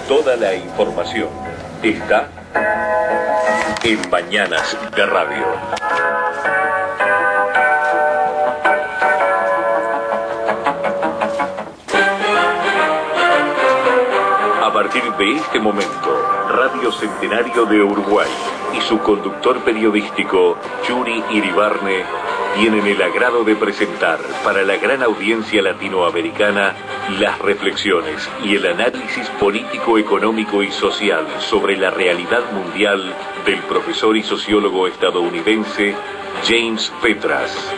Toda la información está en Mañanas de Radio. A partir de este momento, Radio Centenario de Uruguay y su conductor periodístico, Yuri Iribarne, tienen el agrado de presentar para la gran audiencia latinoamericana las reflexiones y el análisis político, económico y social sobre la realidad mundial del profesor y sociólogo estadounidense James Petras.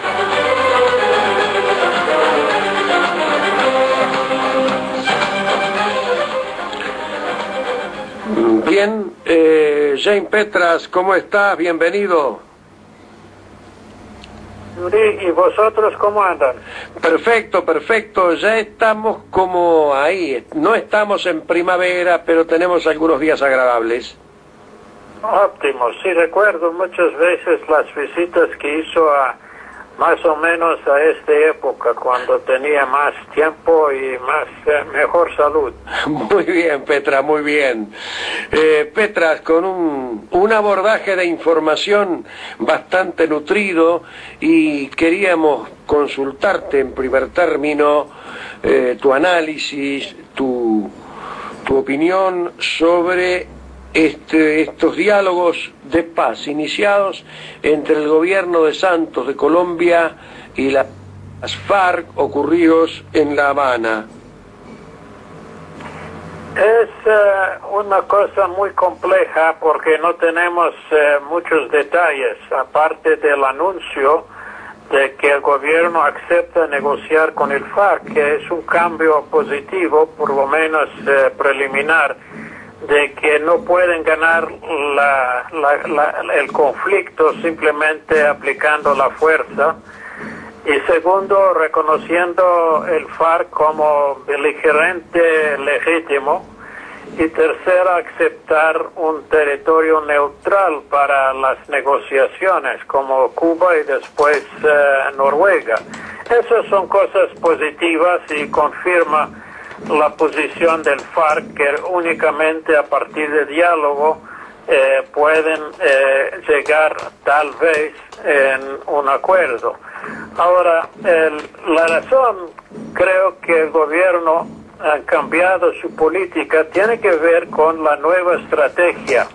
Bien, James Petras, ¿cómo estás? Bienvenido. Yuri, ¿y vosotros cómo andan? Perfecto, perfecto. Ya estamos como ahí. No estamos en primavera, pero tenemos algunos días agradables. Óptimo. Sí, recuerdo muchas veces las visitas que hizo a más o menos a esta época, cuando tenía más tiempo y mejor salud. Muy bien, Petras, muy bien. Petras, con un abordaje de información bastante nutrido, y queríamos consultarte en primer término tu análisis, tu opinión sobre estos diálogos de paz iniciados entre el gobierno de Santos de Colombia y las FARC ocurridos en La Habana. Es una cosa muy compleja porque no tenemos muchos detalles, aparte del anuncio de que el gobierno acepta negociar con el FARC, que es un cambio positivo, por lo menos preliminar, de que no pueden ganar el conflicto simplemente aplicando la fuerza. Y segundo, reconociendo el FARC como beligerante legítimo. Y tercero, aceptar un territorio neutral para las negociaciones, como Cuba y después Noruega. Esas son cosas positivas y confirma la posición del FARC, que únicamente a partir de diálogo pueden llegar tal vez en un acuerdo. Ahora, la razón, creo que el gobierno ha cambiado su política, tiene que ver con la nueva estrategia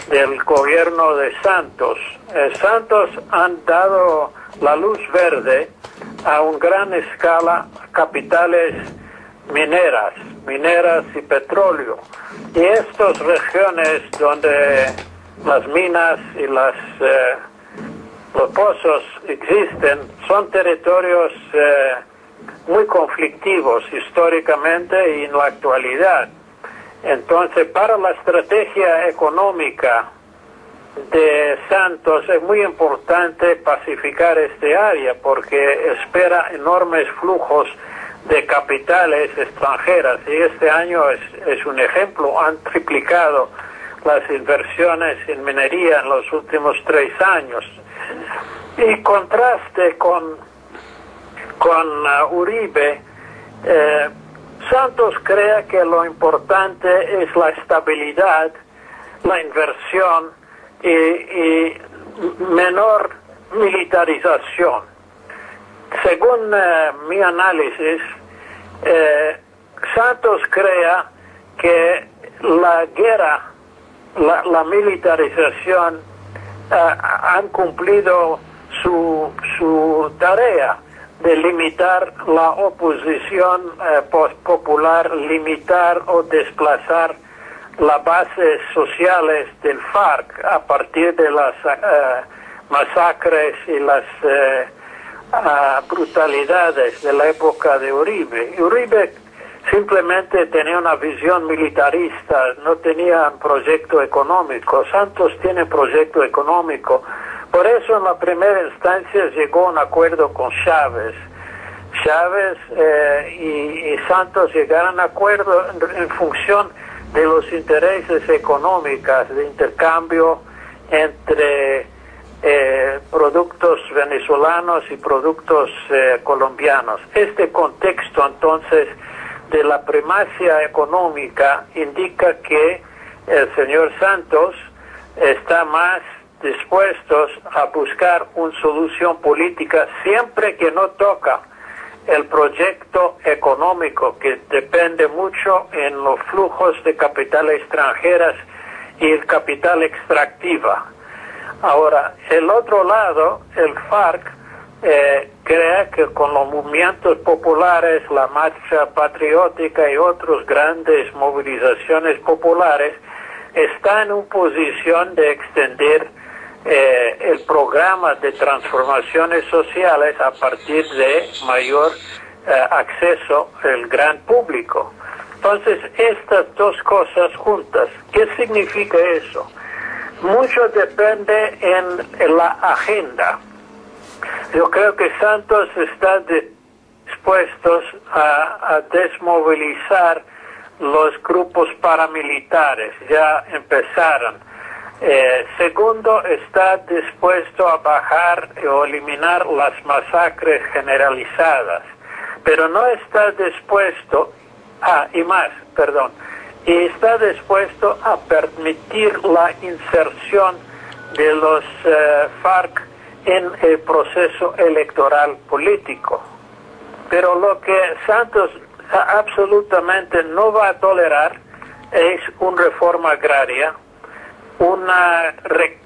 del gobierno de Santos. Santos han dado la luz verde a una gran escala capitales mineras y petróleo. Y estas regiones donde las minas y los pozos existen son territorios muy conflictivos históricamente y en la actualidad. Entonces, para la estrategia económica de Santos es muy importante pacificar este área porque espera enormes flujos de capitales extranjeras, y este año es un ejemplo. Han triplicado las inversiones en minería en los últimos 3 años. Y contraste con Uribe, Santos cree que lo importante es la estabilidad, la inversión y menor militarización. Según mi análisis, Santos crea que la guerra, la militarización han cumplido su tarea de limitar la oposición popular, limitar o desplazar las bases sociales del FARC a partir de las masacres y las brutalidades de la época de Uribe. Uribe simplemente tenía una visión militarista, no tenía un proyecto económico. Santos tiene proyecto económico. Por eso en la primera instancia llegó a un acuerdo con Chávez. Chávez y Santos llegaron a un acuerdo en función de los intereses económicos, de intercambio entre productos venezolanos y productos colombianos. Este contexto entonces de la primacia económica indica que el señor Santos está más dispuestos a buscar una solución política siempre que no toca el proyecto económico, que depende mucho en los flujos de capital extranjeras y el capital extractiva. Ahora, el otro lado, el FARC, cree que con los movimientos populares, la marcha patriótica y otras grandes movilizaciones populares, está en una posición de extender el programa de transformaciones sociales a partir de mayor acceso al gran público. Entonces, estas dos cosas juntas, ¿qué significa eso? Mucho depende en la agenda. Yo creo que Santos está dispuesto a desmovilizar los grupos paramilitares, ya empezaron. Segundo, está dispuesto a bajar o eliminar las masacres generalizadas, pero no está dispuesto y está dispuesto a permitir la inserción de los FARC en el proceso electoral político. Pero lo que Santos absolutamente no va a tolerar es una reforma agraria, una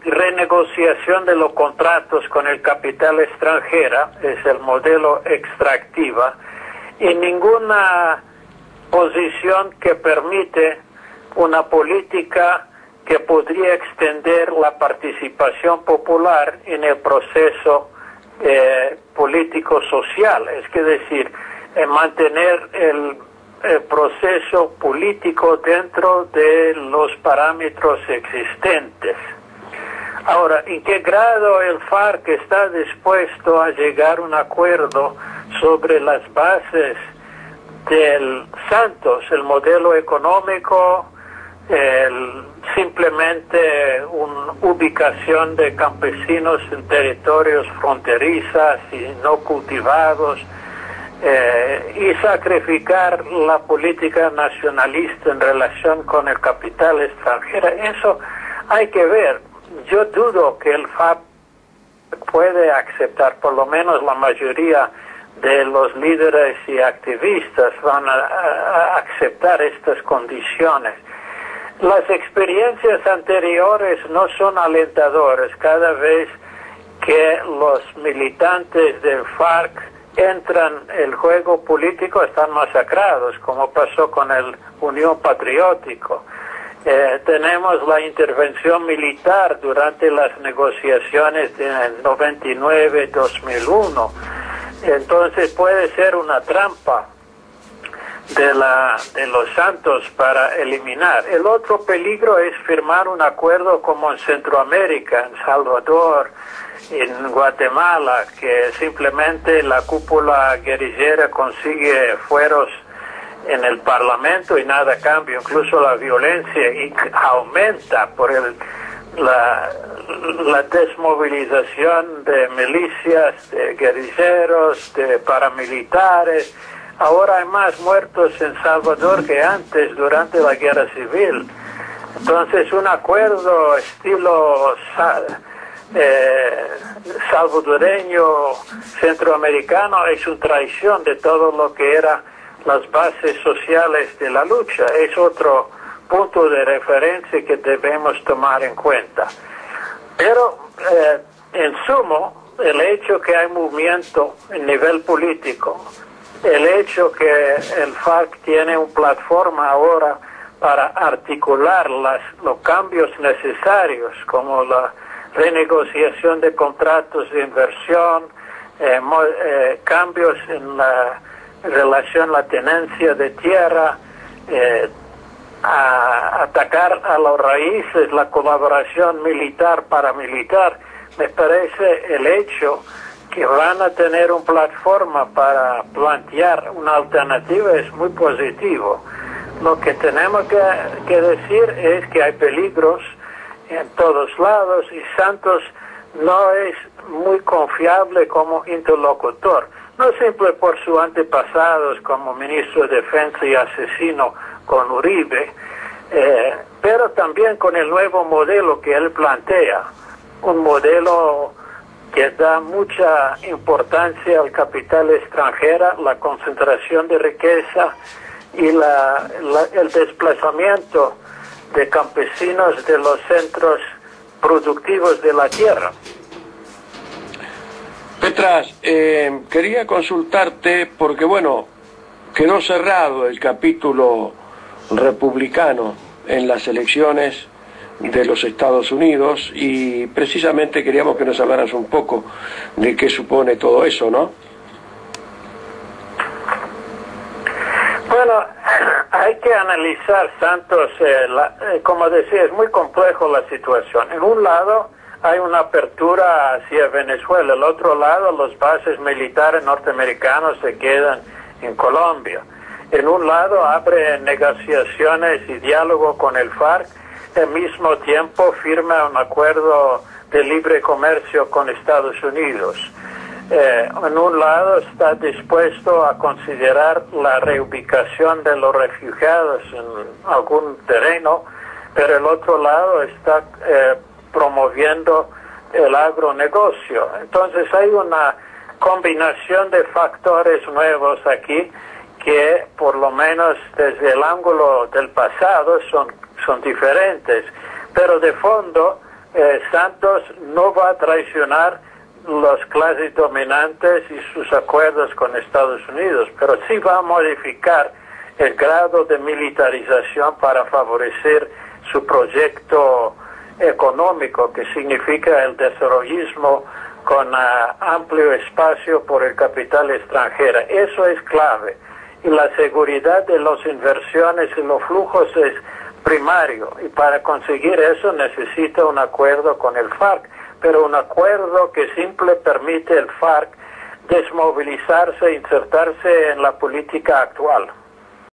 renegociación de los contratos con el capital extranjero, es el modelo extractiva, y ninguna posición que permite una política que podría extender la participación popular en el proceso político-social, es decir, mantener el proceso político dentro de los parámetros existentes. Ahora, ¿en qué grado el FARC está dispuesto a llegar a un acuerdo sobre las bases del Santos, el modelo económico, simplemente una ubicación de campesinos en territorios fronterizos y no cultivados, y sacrificar la política nacionalista en relación con el capital extranjero? Eso hay que ver. Yo dudo que el FARC puede aceptar, por lo menos la mayoría de los líderes y activistas van a aceptar estas condiciones. Las experiencias anteriores no son alentadoras. Cada vez que los militantes del FARC entran en el juego político están masacrados, como pasó con el Unión Patriótico. Tenemos la intervención militar durante las negociaciones de 99-2001. Entonces puede ser una trampa de los Santos para eliminar. El otro peligro es firmar un acuerdo como en Centroamérica, en Salvador, en Guatemala, que simplemente la cúpula guerrillera consigue fueros en el Parlamento y nada cambia, incluso la violencia aumenta por la desmovilización de milicias, de guerrilleros, de paramilitares. Ahora hay más muertos en Salvador que antes, durante la guerra civil. Entonces un acuerdo estilo salvadoreño, centroamericano, es una traición de todo lo que eran las bases sociales de la lucha. Es otro punto de referencia que debemos tomar en cuenta. Pero en sumo, el hecho que hay movimiento a nivel político, el hecho que el FARC tiene una plataforma ahora para articular los cambios necesarios, como la renegociación de contratos de inversión, cambios en la relación a la tenencia de tierra, a atacar a las raíces la colaboración militar-paramilitar. Me parece el hecho que van a tener una plataforma para plantear una alternativa es muy positivo. Lo que tenemos que decir es que hay peligros en todos lados y Santos no es muy confiable como interlocutor, no simple por sus antepasados como ministro de Defensa y asesino con Uribe, pero también con el nuevo modelo que él plantea, un modelo que da mucha importancia al capital extranjero, la concentración de riqueza y el desplazamiento de campesinos de los centros productivos de la tierra. Petras, quería consultarte porque, bueno, quedó cerrado el capítulo republicano en las elecciones de los Estados Unidos y precisamente queríamos que nos hablaras un poco de qué supone todo eso, ¿no? Bueno, hay que analizar, Santos, como decía, es muy complejo la situación. En un lado hay una apertura hacia Venezuela, el otro lado las bases militares norteamericanos se quedan en Colombia. En un lado abre negociaciones y diálogo con el FARC, al mismo tiempo firma un acuerdo de libre comercio con Estados Unidos. En un lado está dispuesto a considerar la reubicación de los refugiados en algún terreno, pero el otro lado está promoviendo el agronegocio. Entonces hay una combinación de factores nuevos aquí que por lo menos desde el ángulo del pasado son diferentes, pero de fondo Santos no va a traicionar las clases dominantes y sus acuerdos con Estados Unidos, pero sí va a modificar el grado de militarización para favorecer su proyecto económico, que significa el desarrollismo con amplio espacio por el capital extranjero. Eso es clave. Y la seguridad de las inversiones y los flujos es primario. Y para conseguir eso necesita un acuerdo con el FARC, pero un acuerdo que simple permite al FARC desmovilizarse e insertarse en la política actual.